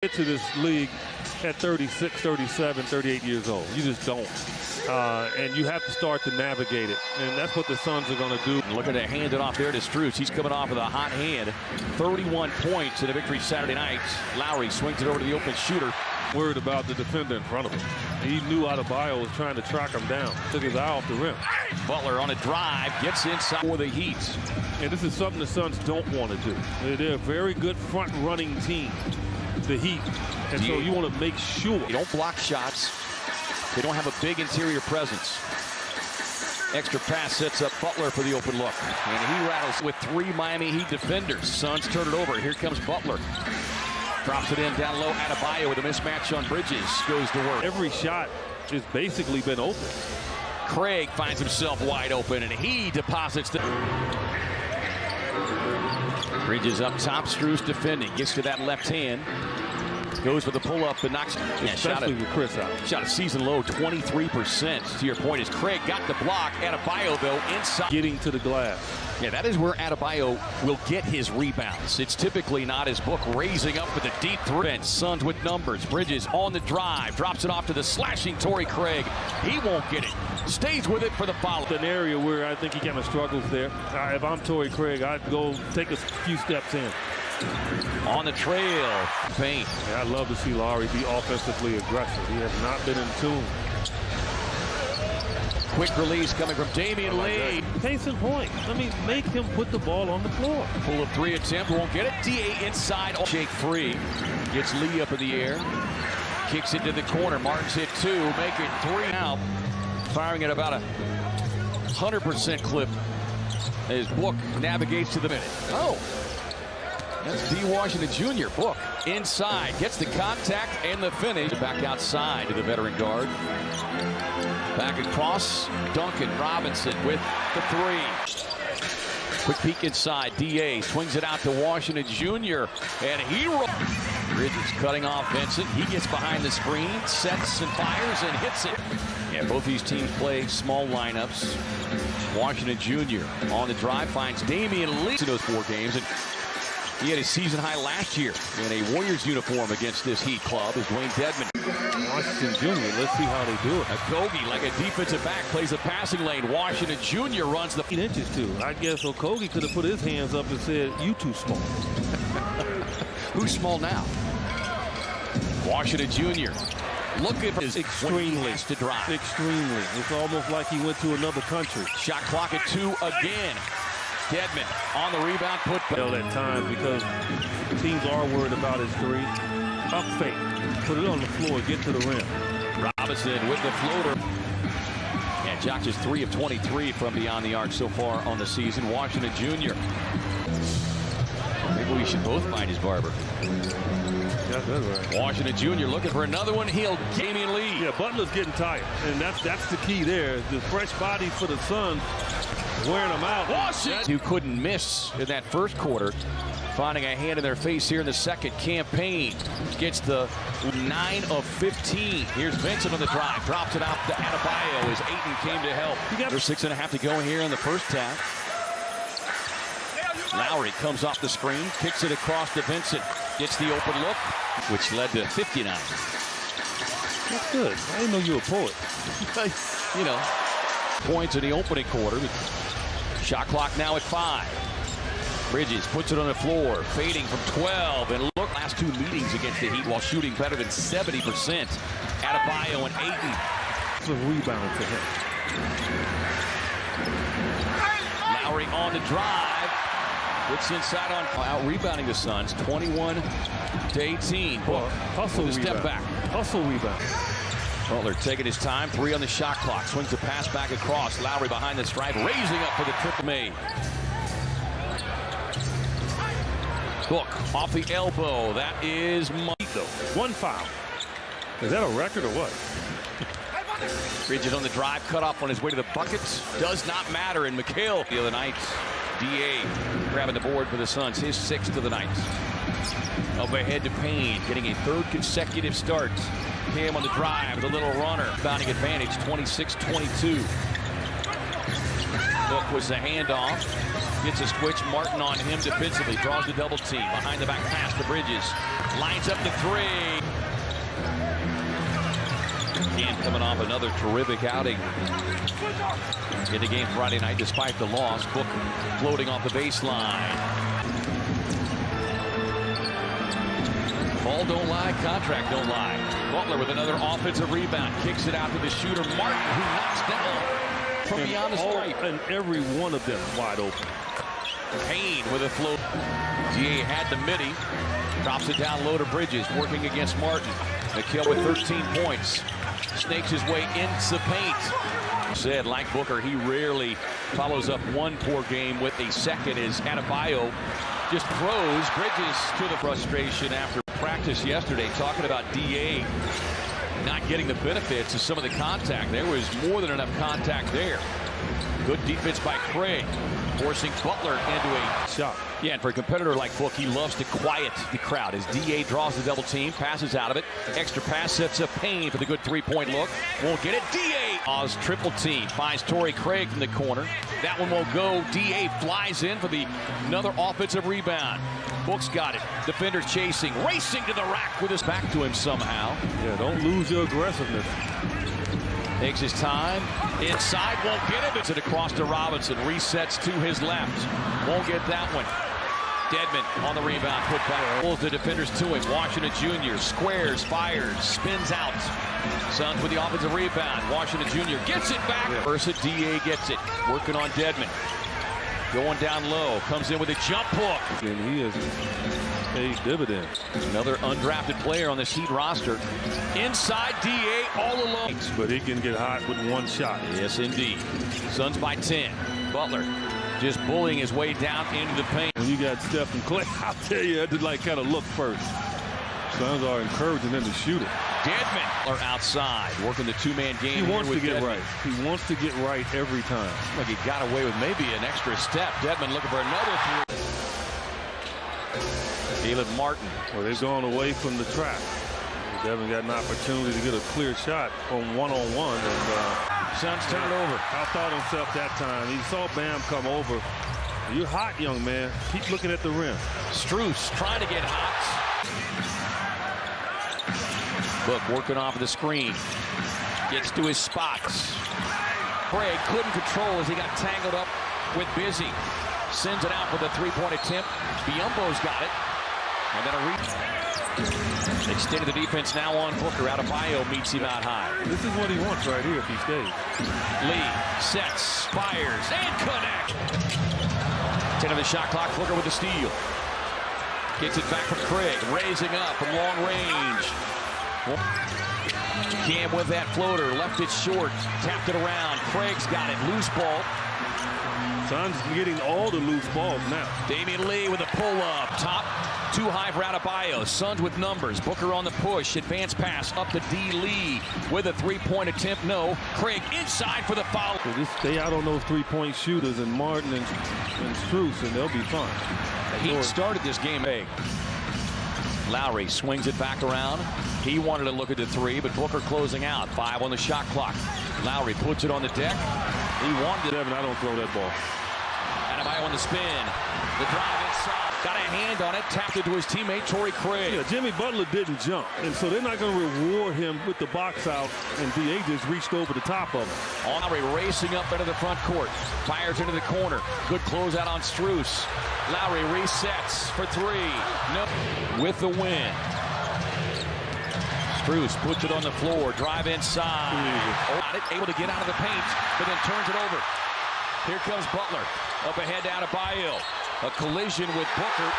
Get to this league at 36, 37, 38 years old. You just don't. And you have to start to navigate it. And that's what the Suns are going to do. Looking to hand it off there to Strus. He's coming off with a hot hand. 31 points in a victory Saturday night. Lowry swings it over to the open shooter. Worried about the defender in front of him. He knew Adebayo was trying to track him down. Took his eye off the rim. Butler on a drive. Gets inside for the Heat. And this is something the Suns don't want to do. They're a very good front-running team, the Heat. And so you want to make sure. You don't block shots. They don't have a big interior presence. Extra pass sets up Butler for the open look. And he rattles with 3 Miami Heat defenders. Suns turn it over. Here comes Butler. Drops it in down low. Adebayo with a mismatch on Bridges. Goes to work. Every shot has basically been open. Craig finds himself wide open, and he deposits the... Bridges up top. Strus defending. Gets to that left hand. Goes for the pull-up and knocks. Especially with Chris out. Shot a season low 23%. To your point, as Craig got the block. Adebayo, though, inside. Getting to the glass. Yeah, that is where Adebayo will get his rebounds. It's typically not his book. Raising up for the deep three. Suns with numbers. Bridges on the drive. Drops it off to the slashing Torrey Craig. He won't get it. Stays with it for the foul. An area where I think he kind of struggles there. If I'm Torrey Craig, I'd go take a few steps in. On the trail. Paint. Yeah, I'd love to see Lowry be offensively aggressive. He has not been in tune. Quick release coming from Damian Lee. Case in point. I mean, make him put the ball on the floor. Pull up 3 attempt, won't get it. DA inside. Shake free. Gets Lee up in the air. Kicks it to the corner. Martin's hit 2. Make it 3 now. Firing at about a 100% clip. As Book navigates to the minute. Oh. That's D. Washington Jr. Book inside, gets the contact and the finish. Back outside to the veteran guard. Back across, Duncan Robinson with the 3. Quick peek inside, DA swings it out to Washington Jr. And he rolls. Bridges cutting off Vincent. He gets behind the screen, sets and fires and hits it. Yeah, both these teams play small lineups. Washington Jr. on the drive finds Damian Lee in those 4 games. And he had his season high last year in a Warriors uniform against this Heat club as Dwayne Dedmon. Washington Jr., let's see how they do it. Okogie, like a defensive back, plays the passing lane. Washington Jr. runs the 8 inches too. I guess Okogie could have put his hands up and said, "You too small." Who's small now? Washington Jr. looking for his extremely to drive. Extremely. It's almost like he went to another country. Shot clock at 2 again. Dedmon on the rebound, put at times because teams are worried about his 3. Up fake, put it on the floor, get to the rim. Robinson with the floater. And Jock is 3 of 23 from beyond the arc so far on the season. Washington Jr. Maybe we should both find his barber. Yeah, that's right. Washington Jr. looking for another one. He'll Damian Lee. Yeah, Butler's getting tired, and that's the key there. The fresh bodies for the Suns. Wearing them out. Washington, who couldn't miss in that first quarter, finding a hand in their face here in the second. Campaign gets the 9 of 15. Here's Vincent on the drive, drops it out to Adebayo as Ayton came to help. There's 6.5 to go here in the first half. Lowry comes off the screen, kicks it across to Vincent, gets the open look, which led to 59. That's good. I didn't know you were a poet. You know, points in the opening quarter. Shot clock now at 5. Bridges puts it on the floor, fading from 12. And look, last 2 meetings against the Heat while shooting better than 70%. Adebayo and Ayton. It's a rebound for him. Lowry on the drive. Gets inside on out rebounding the Suns. 21 to 18. Hustle with a step rebound. back. Hustle rebound. Butler taking his time, 3 on the shot clock. Swings the pass back across. Lowry behind the stripe, raising up for the triple made. Book off the elbow. That is though. 1 foul. Is that a record or what? Bridges on the drive, cut off on his way to the buckets. Does not matter in McHale the other night. DA grabbing the board for the Suns, his 6th of the night. Up ahead to Payne, getting a 3rd consecutive start. Him on the drive with a little runner. Bounding advantage, 26-22. Book was the handoff. Gets a switch. Martin on him defensively. Draws the double team. Behind the back pass to Bridges. Lines up the three. And coming off another terrific outing in the game Friday night despite the loss. Book floating off the baseline. Ball don't lie, contract don't lie. Butler with another offensive rebound. Kicks it out to the shooter, Martin, who knocks down from beyond the stripe. And every one of them wide open. Payne with a float. DA had the midi. Drops it down low to Bridges, working against Martin. McHale with 13 points. Snakes his way into the paint. Said, like Booker, he rarely follows up one poor game with a second as Adebayo just throws. Bridges to the frustration after practice yesterday, talking about DA not getting the benefits of some of the contact. There was more than enough contact there. Good defense by Craig, forcing Butler into a shot. Yeah, and for a competitor like Book, he loves to quiet the crowd as DA draws the double team, passes out of it. Extra pass sets up Payne for the good three-point look. Won't get it. DA Oz triple team finds Torrey Craig from the corner. That one won't go. DA flies in for another offensive rebound. Book's got it. Defender chasing, racing to the rack with his back to him somehow. Yeah, don't lose your aggressiveness. Takes his time. Inside, won't get him. It's it across to Robinson. Resets to his left. Won't get that one. Dedmon on the rebound. Put back. Pulls the defenders to him. Washington Jr. squares, fires, spins out. Suns with the offensive rebound. Washington Jr. gets it back. Versa DA gets it. Working on Dedmon. Going down low. Comes in with a jump hook. And he has paid dividends. Another undrafted player on this Heat roster. Inside DA all alone. But he can get hot with one shot. Yes, indeed. Suns by 10. Butler just bullying his way down into the paint. When you got Steph and Clay, I'll tell you, I had to kind of look first. Suns are encouraging them to shoot it. Dedmon are outside, working the two-man game. He wants to get Dedmon. right. He wants to get right every time. Like he got away with maybe an extra step. Dedmon looking for another three. Caleb Martin. Well, they've gone away from the trap. Devin got an opportunity to get a clear shot on one-on-one. Suns turn it over. Outthought himself that time. He saw Bam come over. You're hot, young man. Keep looking at the rim. Strus trying to get hot. Book working off of the screen. Gets to his spots. Craig couldn't control as he got tangled up with Busy. Sends it out for the three-point attempt. Biombo's got it. And then a reach. Extended the defense now on Booker. Adebayo meets him out high. This is what he wants right here if he stays. Lee sets, fires, and connect. 10 of the shot clock. Booker with the steal. Gets it back from Craig. Raising up from long range. Cam with that floater. Left it short. Tapped it around. Craig's got it. Loose ball. Suns getting all the loose balls now. Damian Lee with a pull-up. Top. Too high for Adebayo. Suns with numbers. Booker on the push. Advance pass up to D. Lee with a three-point attempt. No. Craig inside for the foul. So just stay out on those three-point shooters and Martin and Strus, and they'll be fine. The Heat started this game big. Lowry swings it back around. He wanted to look at the three, but Booker closing out. 5 on the shot clock. Lowry puts it on the deck. He wanted it. Devin, I don't throw that ball. Adebayo on the spin. The drive inside. Got a hand on it. Tapped it to his teammate, Torrey Craig. Yeah, Jimmy Butler didn't jump, and so they're not going to reward him with the box out, and DA just reached over the top of him. Lowry racing up into the front court. Fires into the corner. Good closeout on Strus. Lowry resets for three. No. With the win. Strus puts it on the floor. Drive inside. Able to get out of the paint, but then turns it over. Here comes Butler. Up ahead to Adebayo. A collision with Booker.